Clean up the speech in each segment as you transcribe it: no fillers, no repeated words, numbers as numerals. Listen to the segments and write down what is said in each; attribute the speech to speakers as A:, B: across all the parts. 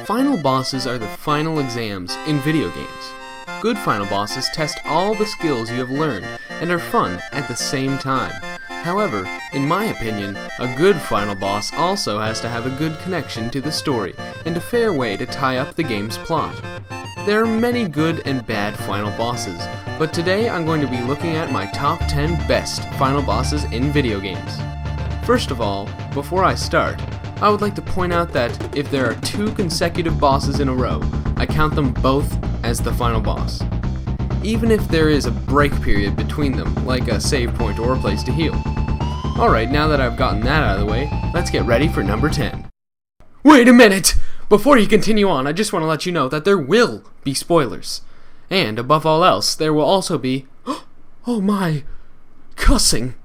A: Final bosses are the final exams in video games. Good final bosses test all the skills you have learned and are fun at the same time. However, in my opinion, a good final boss also has to have a good connection to the story and a fair way to tie up the game's plot. There are many good and bad final bosses, but today I'm going to be looking at my top 10 best final bosses in video games. First of all, before I start, I would like to point out that if there are 2 consecutive bosses in a row, I count them both as the final boss. Even if there is a break period between them, like a save point or a place to heal. Alright, now that I've gotten that out of the way, let's get ready for number 10. Wait a minute! Before you continue on, I just want to let you know that there will be spoilers. And above all else, there will also be, oh my, cussing.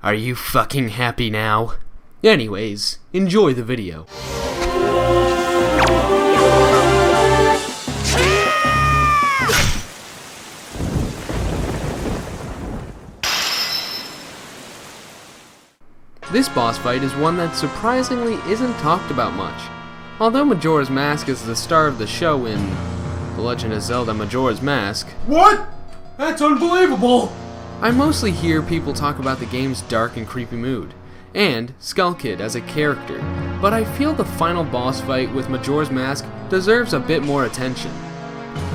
A: Are you fucking happy now? Anyways, enjoy the video. This boss fight is one that surprisingly isn't talked about much. Although Majora's Mask is the star of the show in The Legend of Zelda Majora's Mask. What? That's unbelievable! I mostly hear people talk about the game's dark and creepy mood, and Skull Kid as a character, but I feel the final boss fight with Majora's Mask deserves a bit more attention.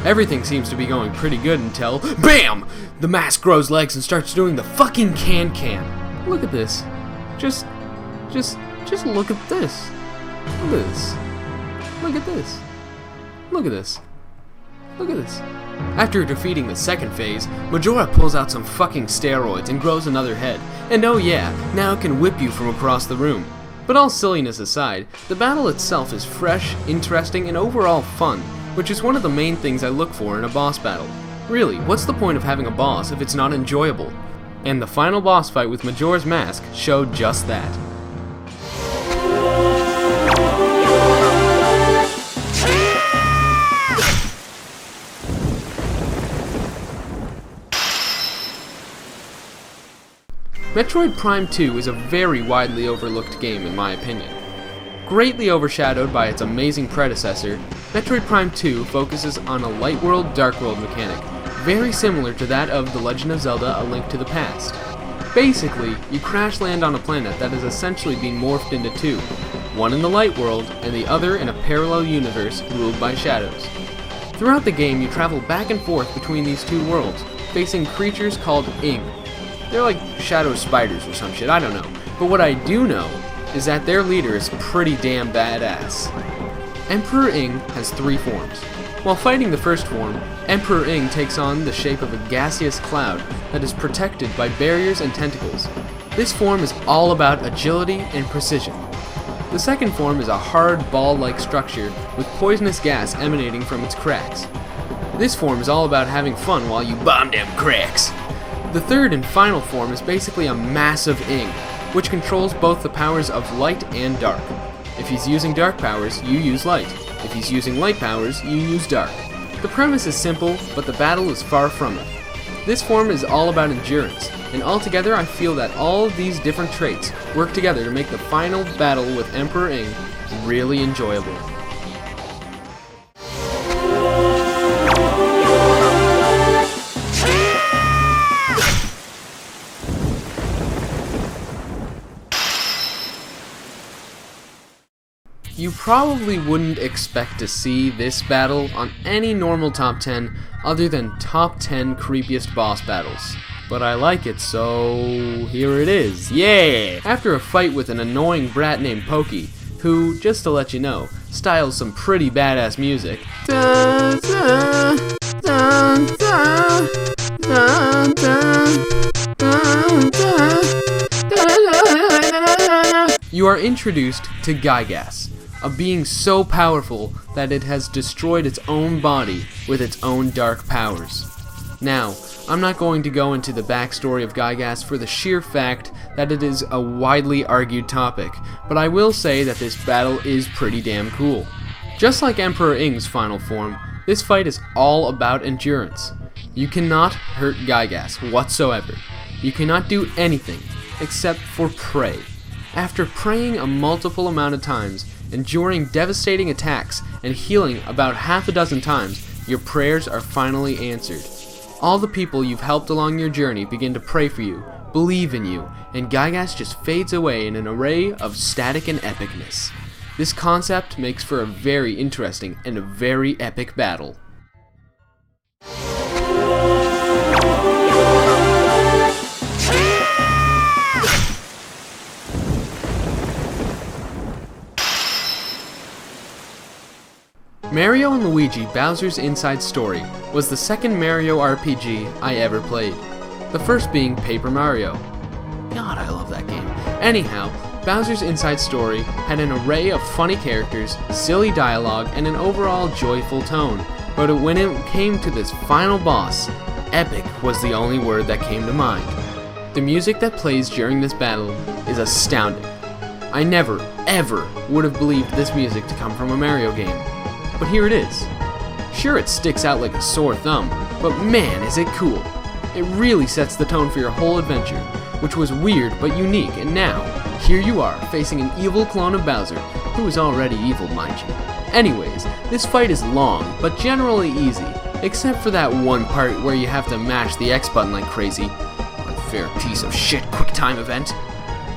A: Everything seems to be going pretty good until, BAM! The mask grows legs and starts doing the fucking can-can. Look at this. Just look at this. Look at this. Look at this. Look at this. Look at this. After defeating the second phase, Majora pulls out some fucking steroids and grows another head. And oh yeah, now it can whip you from across the room. But all silliness aside, the battle itself is fresh, interesting, and overall fun, which is one of the main things I look for in a boss battle. Really, what's the point of having a boss if it's not enjoyable? And the final boss fight with Majora's Mask showed just that. Metroid Prime 2 is a very widely overlooked game in my opinion. Greatly overshadowed by its amazing predecessor, Metroid Prime 2 focuses on a light world, dark world mechanic, very similar to that of The Legend of Zelda: A Link to the Past. Basically, you crash land on a planet that has essentially been morphed into 2, one in the light world and the other in a parallel universe ruled by shadows. Throughout the game, you travel back and forth between these 2 worlds, facing creatures called Ing. They're like shadow spiders or some shit, I don't know. But what I do know is that their leader is pretty damn badass. Emperor Ing has 3 forms. While fighting the first form, Emperor Ing takes on the shape of a gaseous cloud that is protected by barriers and tentacles. This form is all about agility and precision. The second form is a hard ball-like structure with poisonous gas emanating from its cracks. This form is all about having fun while you bomb them cracks. The third and final form is basically a massive Ing, which controls both the powers of light and dark. If he's using dark powers, you use light. If he's using light powers, you use dark. The premise is simple, but the battle is far from it. This form is all about endurance, and altogether I feel that all of these different traits work together to make the final battle with Emperor Ing really enjoyable. You probably wouldn't expect to see this battle on any normal top 10 other than top 10 creepiest boss battles. But I like it, so here it is. Yeah! After a fight with an annoying brat named Pokey, who, just to let you know, styles some pretty badass music. Dun, dun, dun, dun, dun, dun, dun, dun. You are introduced to Giygas, a being so powerful that it has destroyed its own body with its own dark powers. Now, I'm not going to go into the backstory of Giygas for the sheer fact that it is a widely argued topic, but I will say that this battle is pretty damn cool. Just like Emperor Ing's final form, this fight is all about endurance. You cannot hurt Giygas whatsoever. You cannot do anything except for pray. After praying a multiple amount of times, enduring devastating attacks and healing about half a dozen times, your prayers are finally answered. All the people you've helped along your journey begin to pray for you, believe in you, and Giygas just fades away in an array of static and epicness. This concept makes for a very interesting and a very epic battle. Mario & Luigi Bowser's Inside Story was the second Mario RPG I ever played, the first being Paper Mario. God, I love that game. Anyhow, Bowser's Inside Story had an array of funny characters, silly dialogue, and an overall joyful tone, but when it came to this final boss, epic was the only word that came to mind. The music that plays during this battle is astounding. I never, ever would have believed this music to come from a Mario game. But here it is. Sure, it sticks out like a sore thumb, but man, is it cool. It really sets the tone for your whole adventure, which was weird but unique, and now, here you are, facing an evil clone of Bowser, who is already evil, mind you. Anyways, this fight is long, but generally easy, except for that one part where you have to mash the X button like crazy. Unfair piece of shit QuickTime event.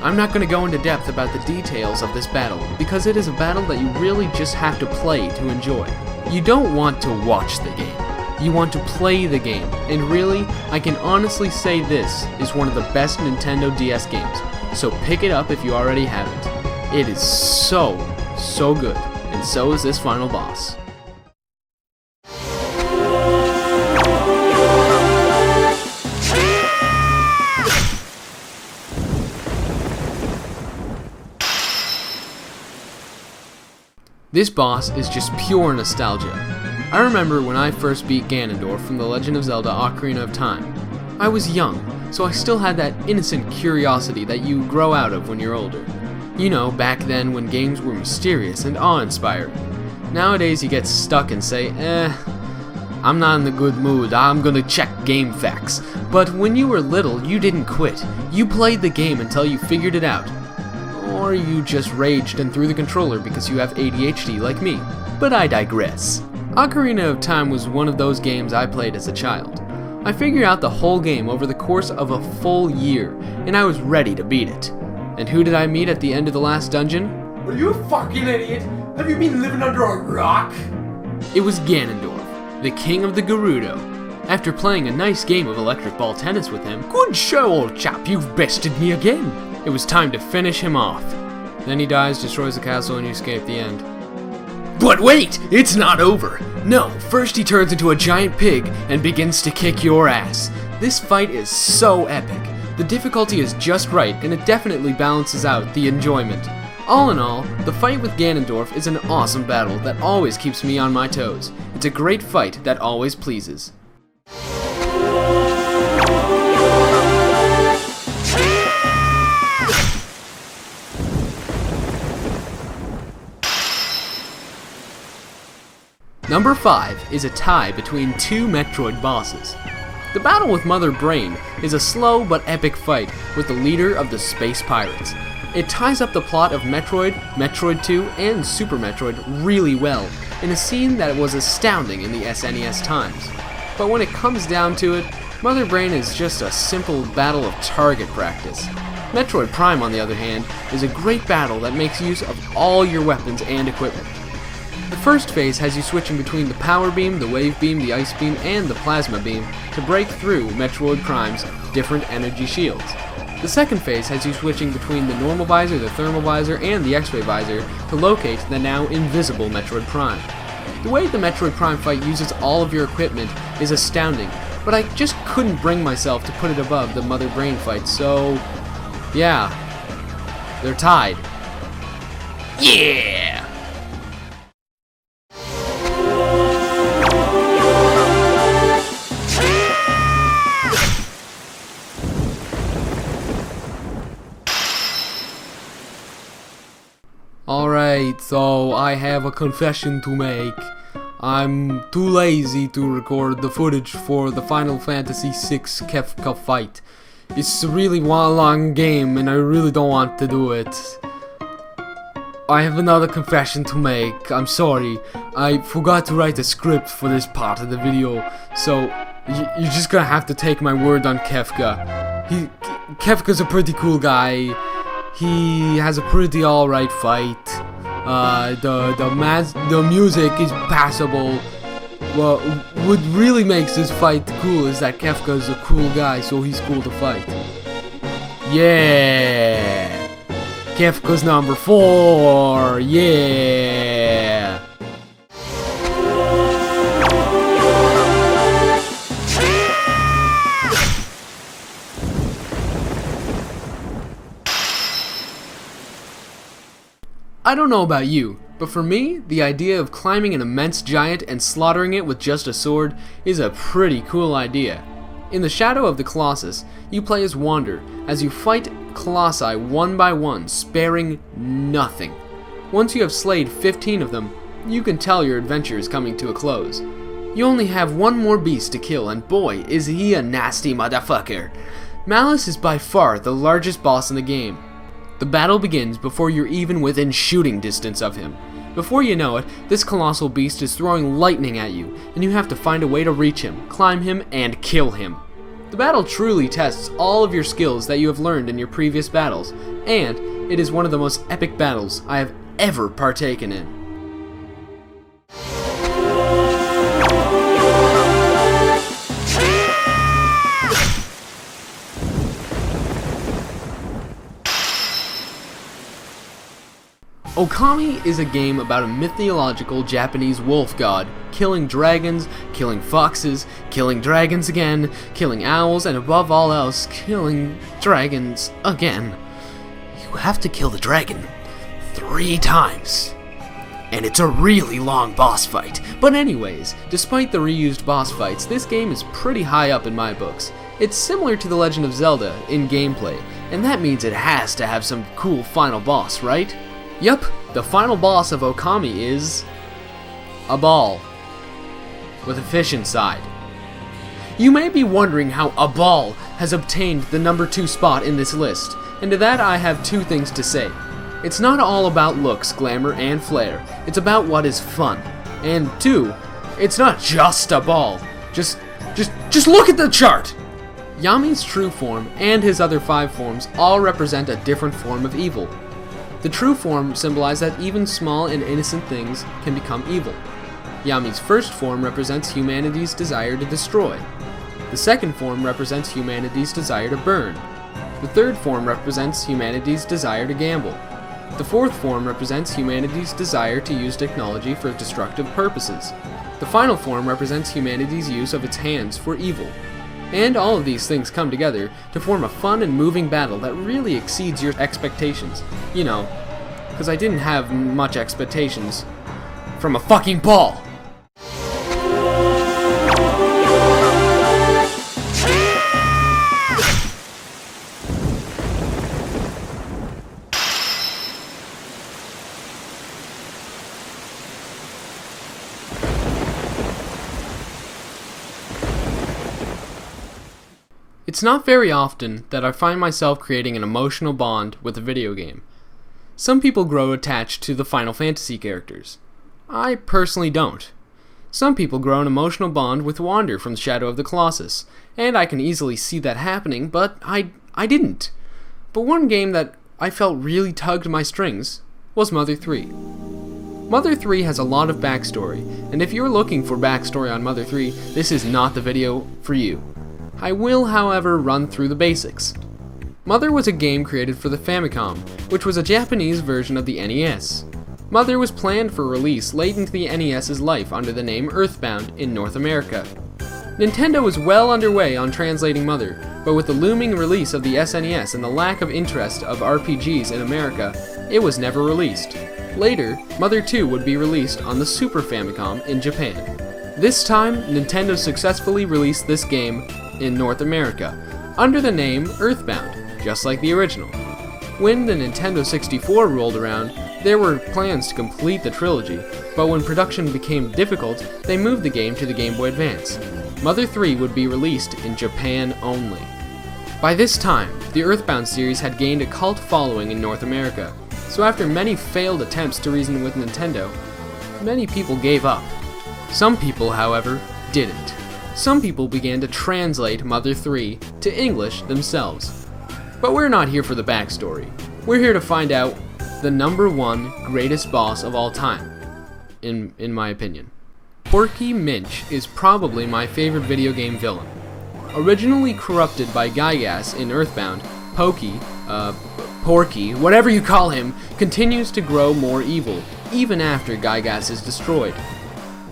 A: I'm not going to go into depth about the details of this battle, because it is a battle that you really just have to play to enjoy. You don't want to watch the game, you want to play the game, and really, I can honestly say this is one of the best Nintendo DS games, so pick it up if you already haven't. It is so good, and so is this final boss. This boss is just pure nostalgia. I remember when I first beat Ganondorf from The Legend of Zelda Ocarina of Time. I was young, so I still had that innocent curiosity that you grow out of when you're older. You know, back then when games were mysterious and awe-inspiring. Nowadays you get stuck and say, I'm not in the good mood, I'm gonna check game facts. But when you were little, you didn't quit. You played the game until you figured it out. Or you just raged and threw the controller because you have ADHD like me. But I digress. Ocarina of Time was one of those games I played as a child. I figured out the whole game over the course of a full year, and I was ready to beat it. And who did I meet at the end of the last dungeon?
B: Are you a fucking idiot? Have you been living under a rock?
A: It was Ganondorf, the king of the Gerudo. After playing a nice game of electric ball tennis with him, "Good show, old chap, you've bested me again." It was time to finish him off. Then he dies, destroys the castle, and you escape the end. But wait! It's not over! No, first he turns into a giant pig and begins to kick your ass. This fight is so epic. The difficulty is just right, and it definitely balances out the enjoyment. All in all, the fight with Ganondorf is an awesome battle that always keeps me on my toes. It's a great fight that always pleases. Number 5 is a tie between two Metroid bosses. The battle with Mother Brain is a slow but epic fight with the leader of the Space Pirates. It ties up the plot of Metroid, Metroid 2, and Super Metroid really well, in a scene that was astounding in the SNES times. But when it comes down to it, Mother Brain is just a simple battle of target practice. Metroid Prime, on the other hand, is a great battle that makes use of all your weapons and equipment. The first phase has you switching between the Power Beam, the Wave Beam, the Ice Beam, and the Plasma Beam to break through Metroid Prime's different energy shields. The second phase has you switching between the Normal Visor, the Thermal Visor, and the X-Ray Visor to locate the now invisible Metroid Prime. The way the Metroid Prime fight uses all of your equipment is astounding, but I just couldn't bring myself to put it above the Mother Brain fight, so yeah, they're tied. Yeah! Alright, so I have a confession to make. I'm too lazy to record the footage for the Final Fantasy VI Kefka fight. It's a really long game and I really don't want to do it. I have another confession to make. I'm sorry. I forgot to write a script for this part of the video, so you're just gonna have to take my word on Kefka. Kefka's a pretty cool guy. He has a pretty alright fight. The music is passable. What really makes this fight cool is that Kefka is a cool guy, so he's cool to fight. Yeah! Kefka's number 4! Yeah! I don't know about you, but for me, the idea of climbing an immense giant and slaughtering it with just a sword is a pretty cool idea. In the Shadow of the Colossus, you play as Wander, as you fight Colossi one by one, sparing nothing. Once you have slayed 15 of them, you can tell your adventure is coming to a close. You only have one more beast to kill, and boy, is he a nasty motherfucker. Malus is by far the largest boss in the game. The battle begins before you're even within shooting distance of him. Before you know it, this colossal beast is throwing lightning at you, and you have to find a way to reach him, climb him, and kill him. The battle truly tests all of your skills that you have learned in your previous battles, and it is one of the most epic battles I have ever partaken in. Okami is a game about a mythological Japanese wolf god, killing dragons, killing foxes, killing dragons again, killing owls, and above all else, killing dragons again. You have to kill the dragon 3 times. And it's a really long boss fight. But anyways, despite the reused boss fights, this game is pretty high up in my books. It's similar to The Legend of Zelda in gameplay, and that means it has to have some cool final boss, right? Yup, the final boss of Okami is a ball with a fish inside. You may be wondering how a ball has obtained the number 2 spot in this list, and to that I have 2 things to say. It's not all about looks, glamour, and flair. It's about what is fun. And 2, it's not just a ball. Just look at the chart! Yami's true form and his other 5 forms all represent a different form of evil. The true form symbolizes that even small and innocent things can become evil. Yami's first form represents humanity's desire to destroy. The second form represents humanity's desire to burn. The third form represents humanity's desire to gamble. The fourth form represents humanity's desire to use technology for destructive purposes. The final form represents humanity's use of its hands for evil. And all of these things come together to form a fun and moving battle that really exceeds your expectations. You know, because I didn't have much expectations from a fucking ball. It's not very often that I find myself creating an emotional bond with a video game. Some people grow attached to the Final Fantasy characters. I personally don't. Some people grow an emotional bond with Wander from Shadow of the Colossus, and I can easily see that happening, but I didn't. But one game that I felt really tugged my strings was Mother 3. Mother 3 has a lot of backstory, and if you're looking for backstory on Mother 3, this is not the video for you. I will, however, run through the basics. Mother was a game created for the Famicom, which was a Japanese version of the NES. Mother was planned for release late into the NES's life under the name Earthbound in North America. Nintendo was well underway on translating Mother, but with the looming release of the SNES and the lack of interest of RPGs in America, it was never released. Later, Mother 2 would be released on the Super Famicom in Japan. This time, Nintendo successfully released this game in North America, under the name Earthbound, just like the original. When the Nintendo 64 rolled around, there were plans to complete the trilogy, but when production became difficult, they moved the game to the Game Boy Advance. Mother 3 would be released in Japan only. By this time, the Earthbound series had gained a cult following in North America. So after many failed attempts to reason with Nintendo, many people gave up. Some people, however, didn't. Some people began to translate Mother 3 to English themselves. But we're not here for the backstory. We're here to find out the #1 greatest boss of all time, in my opinion. Porky Minch is probably my favorite video game villain. Originally corrupted by Giygas in Earthbound, Porky, whatever you call him, continues to grow more evil, even after Giygas is destroyed.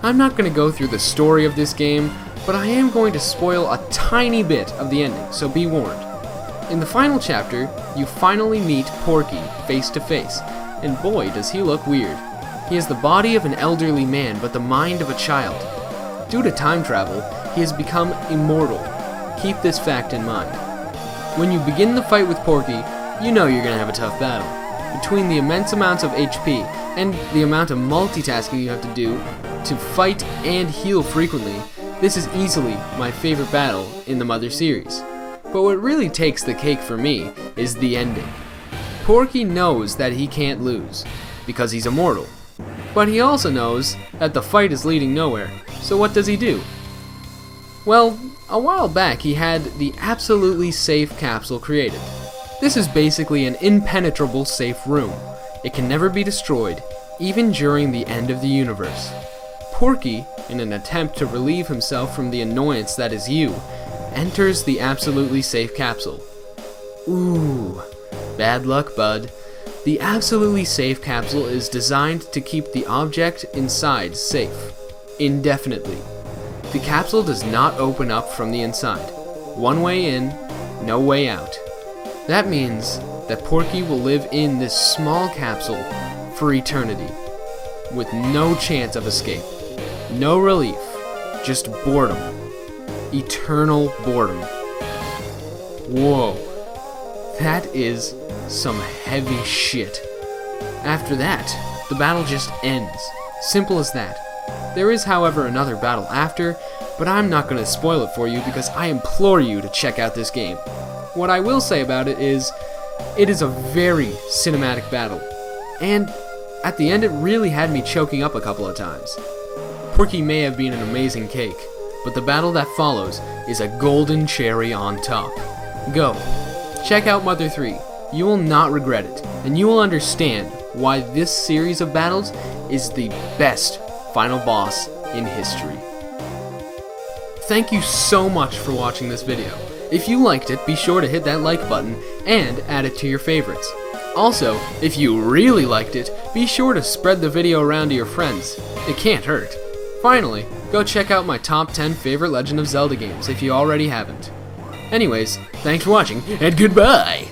A: I'm not going to go through the story of this game, but I am going to spoil a tiny bit of the ending, so be warned. In the final chapter, you finally meet Porky face to face, and boy does he look weird. He has the body of an elderly man, but the mind of a child. Due to time travel, he has become immortal. Keep this fact in mind. When you begin the fight with Porky, you know you're going to have a tough battle. Between the immense amounts of HP and the amount of multitasking you have to do to fight and heal frequently, this is easily my favorite battle in the Mother series. But what really takes the cake for me is the ending. Porky knows that he can't lose, because he's immortal. But he also knows that the fight is leading nowhere, so what does he do? Well, a while back he had the absolutely safe capsule created. This is basically an impenetrable safe room. It can never be destroyed, even during the end of the universe. Porky, in an attempt to relieve himself from the annoyance that is you, enters the absolutely safe capsule. Ooh, bad luck, bud. The absolutely safe capsule is designed to keep the object inside safe, indefinitely. The capsule does not open up from the inside. One way in, no way out. That means that Porky will live in this small capsule for eternity, with no chance of escape. No relief, just boredom. Eternal boredom. Whoa, that is some heavy shit. After that, the battle just ends. Simple as that. There is, however, another battle after, but I'm not going to spoil it for you because I implore you to check out this game. What I will say about it is a very cinematic battle, and at the end it really had me choking up a couple of times. Porky may have been an amazing cake, but the battle that follows is a golden cherry on top. Go, check out Mother 3. You will not regret it, and you will understand why this series of battles is the best final boss in history. Thank you so much for watching this video. If you liked it, be sure to hit that like button and add it to your favorites. Also, if you really liked it, be sure to spread the video around to your friends. It can't hurt. Finally, go check out my top 10 favorite Legend of Zelda games if you already haven't. Anyways, thanks for watching, and goodbye!